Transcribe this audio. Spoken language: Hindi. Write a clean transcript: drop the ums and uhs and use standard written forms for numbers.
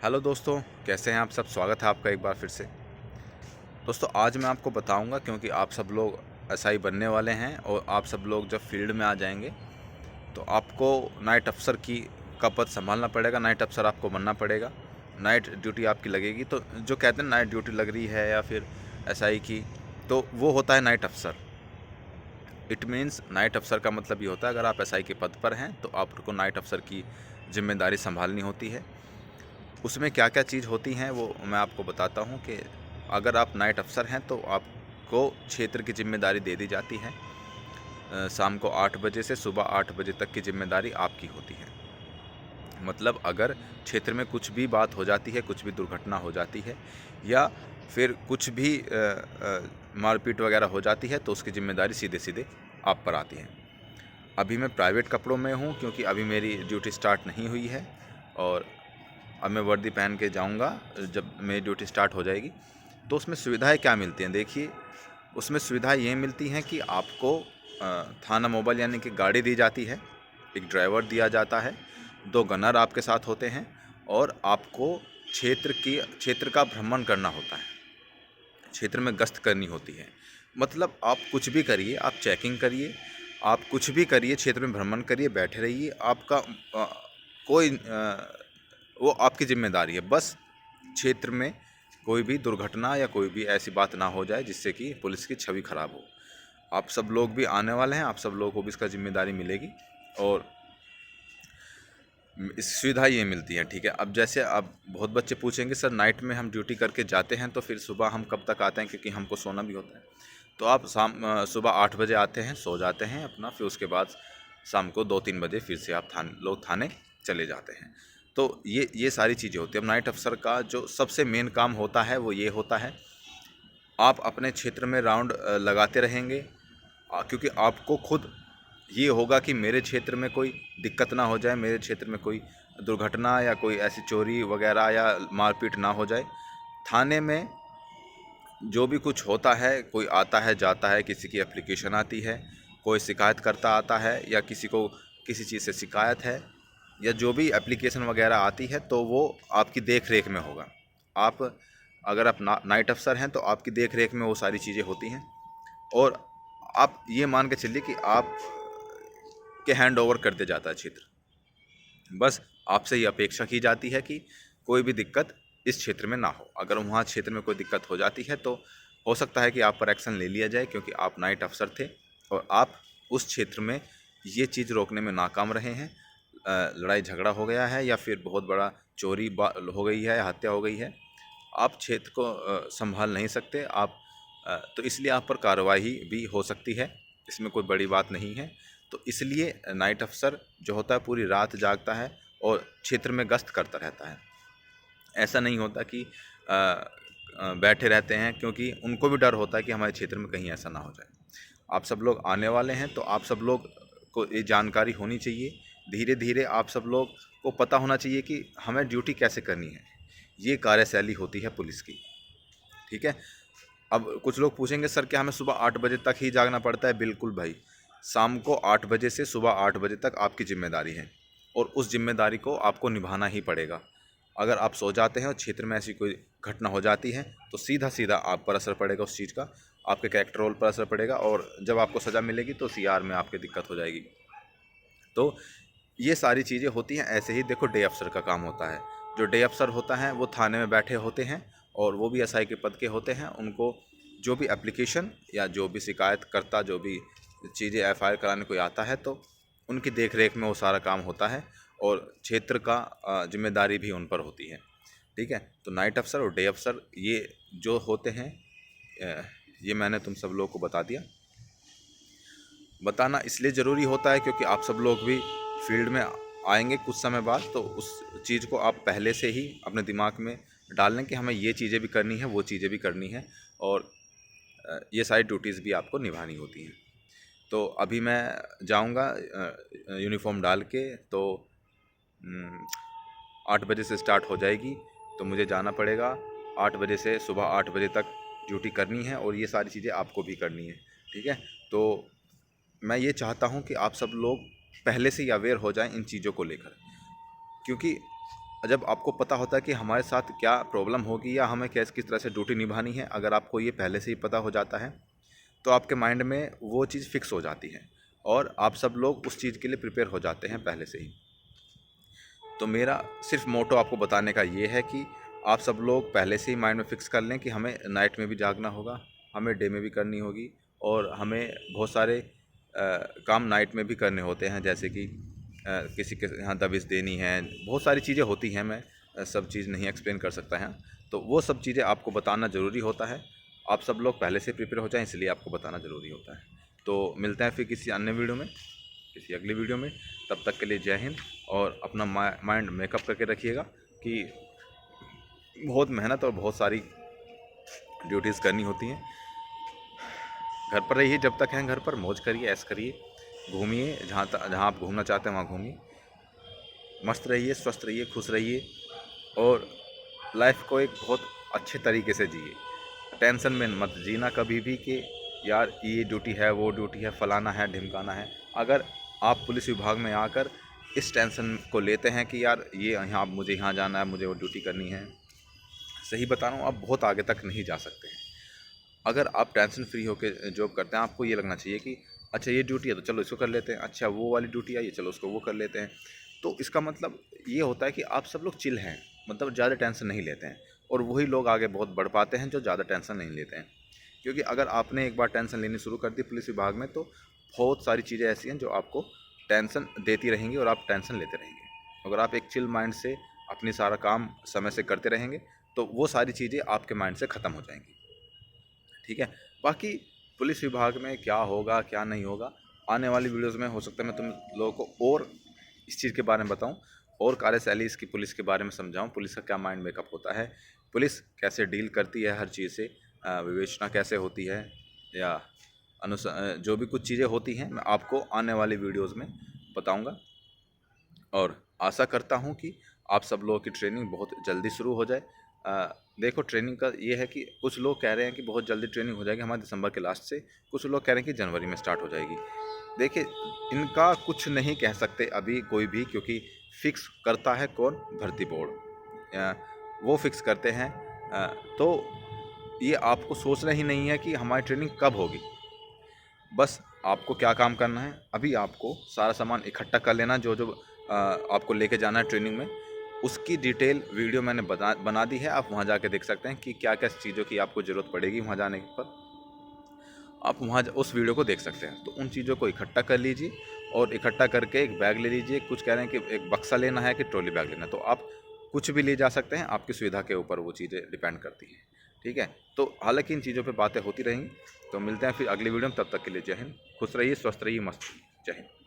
हेलो दोस्तों, कैसे हैं आप सब। स्वागत है आपका एक बार फिर से। दोस्तों, आज मैं आपको बताऊंगा, क्योंकि आप सब लोग एसआई बनने वाले हैं और आप सब लोग जब फील्ड में आ जाएंगे तो आपको नाइट अफसर की का पद संभालना पड़ेगा। नाइट अफसर आपको बनना पड़ेगा। नाइट ड्यूटी आपकी लगेगी। तो जो कहते हैं नाइट ड्यूटी लग रही है या फिर एसआई की, तो वो होता है नाइट अफसर। इट मीन्स नाइट अफसर का मतलब ये होता है, अगर आप एसआई के पद पर हैं तो आपको नाइट अफसर की जिम्मेदारी संभालनी होती है। उसमें क्या क्या चीज़ होती हैं वो मैं आपको बताता हूँ कि अगर आप नाइट अफसर हैं तो आपको क्षेत्र की जिम्मेदारी दे दी जाती है। शाम को 8 बजे से सुबह 8 बजे तक की जिम्मेदारी आपकी होती है। मतलब अगर क्षेत्र में कुछ भी बात हो जाती है, कुछ भी दुर्घटना हो जाती है या फिर कुछ भी मारपीट वगैरह हो जाती है तो उसकी जिम्मेदारी सीधे सीधे आप पर आती है। अभी मैं प्राइवेट कपड़ों में हूँ क्योंकि अभी मेरी ड्यूटी स्टार्ट नहीं हुई है और अब मैं वर्दी पहन के जाऊंगा। जब मेरी ड्यूटी स्टार्ट हो जाएगी तो उसमें सुविधाएं क्या मिलती हैं, देखिए। उसमें सुविधाएं ये मिलती हैं कि आपको थाना मोबाइल यानी कि गाड़ी दी जाती है, एक ड्राइवर दिया जाता है, 2 गनर आपके साथ होते हैं और आपको क्षेत्र का भ्रमण करना होता है, क्षेत्र में गश्त करनी होती है। मतलब आप कुछ भी करिए, आप चेकिंग करिए, आप कुछ भी करिए, क्षेत्र में भ्रमण करिए, बैठे रहिए, आपका कोई वो आपकी जिम्मेदारी है। बस क्षेत्र में कोई भी दुर्घटना या कोई भी ऐसी बात ना हो जाए जिससे कि पुलिस की छवि खराब हो। आप सब लोग भी आने वाले हैं, आप सब लोगों को भी इसका जिम्मेदारी मिलेगी और इस सुविधा ये मिलती है, ठीक है। अब जैसे अब बहुत बच्चे पूछेंगे, सर नाइट में हम ड्यूटी करके जाते हैं तो फिर सुबह हम कब तक आते हैं, क्योंकि हमको सोना भी होता है। तो आप सुबह 8 बजे आते हैं, सो जाते हैं अपना, फिर उसके बाद शाम को 2-3 बजे फिर से आप थाने चले जाते हैं। तो ये सारी चीज़ें होती हैं। अब नाइट अफसर का जो सबसे मेन काम होता है वो ये होता है, आप अपने क्षेत्र में राउंड लगाते रहेंगे, क्योंकि आपको खुद ये होगा कि मेरे क्षेत्र में कोई दिक्कत ना हो जाए, मेरे क्षेत्र में कोई दुर्घटना या कोई ऐसी चोरी वगैरह या मारपीट ना हो जाए। थाने में जो भी कुछ होता है, कोई आता है जाता है, किसी की एप्लीकेशन आती है, कोई शिकायत करता आता है या किसी को किसी चीज़ से शिकायत है या जो भी एप्लीकेशन वगैरह आती है तो वो आपकी देख रेख में होगा। आप अगर आप नाइट अफसर हैं तो आपकी देख रेख में वो सारी चीज़ें होती हैं और आप ये मान के चलिए कि आप के हैंड ओवर कर दिया जाता है क्षेत्र। बस आपसे ये अपेक्षा की जाती है कि कोई भी दिक्कत इस क्षेत्र में ना हो। अगर वहाँ क्षेत्र में कोई दिक्कत हो जाती है तो हो सकता है कि आप पर एक्शन ले लिया जाए, क्योंकि आप नाइट अफसर थे और आप उस क्षेत्र में ये चीज़ रोकने में नाकाम रहे हैं। लड़ाई झगड़ा हो गया है या फिर बहुत बड़ा चोरी हो गई है, हत्या हो गई है, आप क्षेत्र को संभाल नहीं सकते आप। तो इसलिए आप पर कार्रवाई भी हो सकती है, इसमें कोई बड़ी बात नहीं है। तो इसलिए नाइट अफसर जो होता है पूरी रात जागता है और क्षेत्र में गश्त करता रहता है। ऐसा नहीं होता कि बैठे रहते हैं, क्योंकि उनको भी डर होता है कि हमारे क्षेत्र में कहीं ऐसा ना हो जाए। आप सब लोग आने वाले हैं तो आप सब लोग को ये जानकारी होनी चाहिए। धीरे धीरे आप सब लोग को पता होना चाहिए कि हमें ड्यूटी कैसे करनी है। ये कार्यशैली होती है पुलिस की, ठीक है। अब कुछ लोग पूछेंगे, सर क्या हमें सुबह 8 बजे तक ही जागना पड़ता है? बिल्कुल भाई, शाम को 8 बजे से सुबह 8 बजे तक आपकी जिम्मेदारी है और उस जिम्मेदारी को आपको निभाना ही पड़ेगा। अगर आप सो जाते हैं और क्षेत्र में ऐसी कोई घटना हो जाती है तो सीधा सीधा आप पर असर पड़ेगा उस चीज़ का, आपके कैरेक्टर रोल पर असर पड़ेगा और जब आपको सज़ा मिलेगी तो सीआर में आपकी दिक्कत हो जाएगी। तो ये सारी चीज़ें होती हैं। ऐसे ही देखो, डे अफसर का काम होता है। जो डे अफसर होता है वो थाने में बैठे होते हैं और वो भी एसआई के पद के होते हैं। उनको जो भी एप्लीकेशन या जो भी शिकायतकर्ता जो भी चीज़ें एफआईआर कराने कोई आता है तो उनकी देख रेख में वो सारा काम होता है और क्षेत्र का जिम्मेदारी भी उन पर होती है, ठीक है। तो नाइट अफसर और डे अफसर ये जो होते हैं, ये मैंने तुम सब लोगों को बता दिया। बताना इसलिए ज़रूरी होता है क्योंकि आप सब लोग भी फील्ड में आएंगे कुछ समय बाद, तो उस चीज़ को आप पहले से ही अपने दिमाग में डाल लें कि हमें ये चीज़ें भी करनी है, वो चीज़ें भी करनी है और ये सारी ड्यूटीज़ भी आपको निभानी होती हैं। तो अभी मैं जाऊंगा यूनिफॉर्म डाल के, तो 8 बजे से स्टार्ट हो जाएगी तो मुझे जाना पड़ेगा। 8 बजे से सुबह 8 बजे तक ड्यूटी करनी है और ये सारी चीज़ें आपको भी करनी है, ठीक है। तो मैं ये चाहता हूँ कि आप सब लोग पहले से ही अवेयर हो जाएं इन चीज़ों को लेकर, क्योंकि जब आपको पता होता है कि हमारे साथ क्या प्रॉब्लम होगी या हमें किस तरह से ड्यूटी निभानी है, अगर आपको ये पहले से ही पता हो जाता है तो आपके माइंड में वो चीज़ फिक्स हो जाती है और आप सब लोग उस चीज़ के लिए प्रिपेयर हो जाते हैं पहले से ही। तो मेरा सिर्फ मोटो आपको बताने का ये है कि आप सब लोग पहले से ही माइंड में फ़िक्स कर लें कि हमें नाइट में भी जागना होगा, हमें डे में भी करनी होगी और हमें बहुत सारे काम नाइट में भी करने होते हैं, जैसे कि किसी के यहाँ दबिश देनी है, बहुत सारी चीज़ें होती हैं। मैं सब चीज़ नहीं एक्सप्लेन कर सकता है, तो वो सब चीज़ें आपको बताना ज़रूरी होता है। आप सब लोग पहले से प्रिपेयर हो जाएं, इसलिए आपको बताना ज़रूरी होता है। तो मिलते हैं फिर किसी अन्य वीडियो में, किसी अगली वीडियो में। तब तक के लिए जय हिंद और अपना माइंड मेकअप करके रखिएगा कि बहुत मेहनत और बहुत सारी ड्यूटीज़ करनी होती हैं। घर पर रहिए, जब तक हैं घर पर मौज करिए, ऐश करिए, घूमिए, जहाँ आप घूमना चाहते हैं वहाँ घूमिए, मस्त रहिए, स्वस्थ रहिए, खुश रहिए और लाइफ को एक बहुत अच्छे तरीके से जिए। टेंशन में मत जीना कभी भी कि यार ये ड्यूटी है, वो ड्यूटी है, फलाना है, ढिमकाना है। अगर आप पुलिस विभाग में आकर इस टेंशन को लेते हैं कि यार ये यहाँ मुझे यहाँ जाना है, मुझे वो ड्यूटी करनी है, सही बता रहा हूँ, आप बहुत आगे तक नहीं जा सकते हैं। अगर आप टेंशन फ्री होकर जॉब करते हैं, आपको ये लगना चाहिए कि अच्छा ये ड्यूटी है तो चलो इसको कर लेते हैं, अच्छा वो वाली ड्यूटी आई है चलो उसको वो कर लेते हैं। तो इसका मतलब ये होता है कि आप सब लोग चिल हैं, मतलब ज़्यादा टेंशन नहीं लेते हैं, और वही लोग आगे बहुत बढ़ पाते हैं जो ज़्यादा टेंशन नहीं लेते हैं। क्योंकि अगर आपने एक बार टेंशन लेनी शुरू कर दी पुलिस विभाग में, तो बहुत सारी चीज़ें ऐसी हैं जो आपको टेंशन देती रहेंगी और आप टेंशन लेते रहेंगे। अगर आप एक चिल माइंड से अपनी सारा काम समय से करते रहेंगे तो वो सारी चीज़ें आपके माइंड से ख़त्म हो जाएंगी। ठीक है, बाकी पुलिस विभाग में क्या होगा क्या नहीं होगा, आने वाली वीडियोज़ में हो सकता है मैं तुम लोगों को और इस चीज़ के बारे में बताऊं, और कार्यशैली इसकी पुलिस के बारे में समझाऊं, पुलिस का क्या माइंड मेकअप होता है, पुलिस कैसे डील करती है हर चीज़ से, विवेचना कैसे होती है, या जो भी कुछ चीज़ें होती हैं मैं आपको आने वाली वीडियोज़ में बताऊँगा। और आशा करता हूँ कि आप सब लोगों की ट्रेनिंग बहुत जल्दी शुरू हो जाए। देखो ट्रेनिंग का ये है कि कुछ लोग कह रहे हैं कि बहुत जल्दी ट्रेनिंग हो जाएगी हमारे दिसंबर के लास्ट से, कुछ लोग कह रहे हैं कि जनवरी में स्टार्ट हो जाएगी। देखिए इनका कुछ नहीं कह सकते अभी कोई भी, क्योंकि फिक्स करता है कौन, भर्ती बोर्ड, वो फिक्स करते हैं। तो ये आपको सोचना ही नहीं है कि हमारी ट्रेनिंग कब होगी। बस आपको क्या काम करना है, अभी आपको सारा सामान इकट्ठा कर लेना जो जो आपको लेके जाना है ट्रेनिंग में। उसकी डिटेल वीडियो मैंने बना दी है, आप वहाँ जाके देख सकते हैं कि क्या क्या चीज़ों की आपको ज़रूरत पड़ेगी। वहाँ जाने पर आप वहाँ उस वीडियो को देख सकते हैं। तो उन चीज़ों को इकट्ठा कर लीजिए और इकट्ठा करके एक बैग ले लीजिए। कुछ कह रहे हैं कि एक बक्सा लेना है कि ट्रॉली बैग लेना है, तो आप कुछ भी ले जा सकते हैं, आपकी सुविधा के ऊपर वो चीज़ें डिपेंड करती हैं। ठीक है, तो हालांकि इन चीज़ों पे बातें होती रहेंगी। तो मिलते हैं फिर अगली वीडियो में, तब तक के लिए जय हिंद, खुश रहिए, स्वस्थ रहिए, मस्त रहिए, जय हिंद।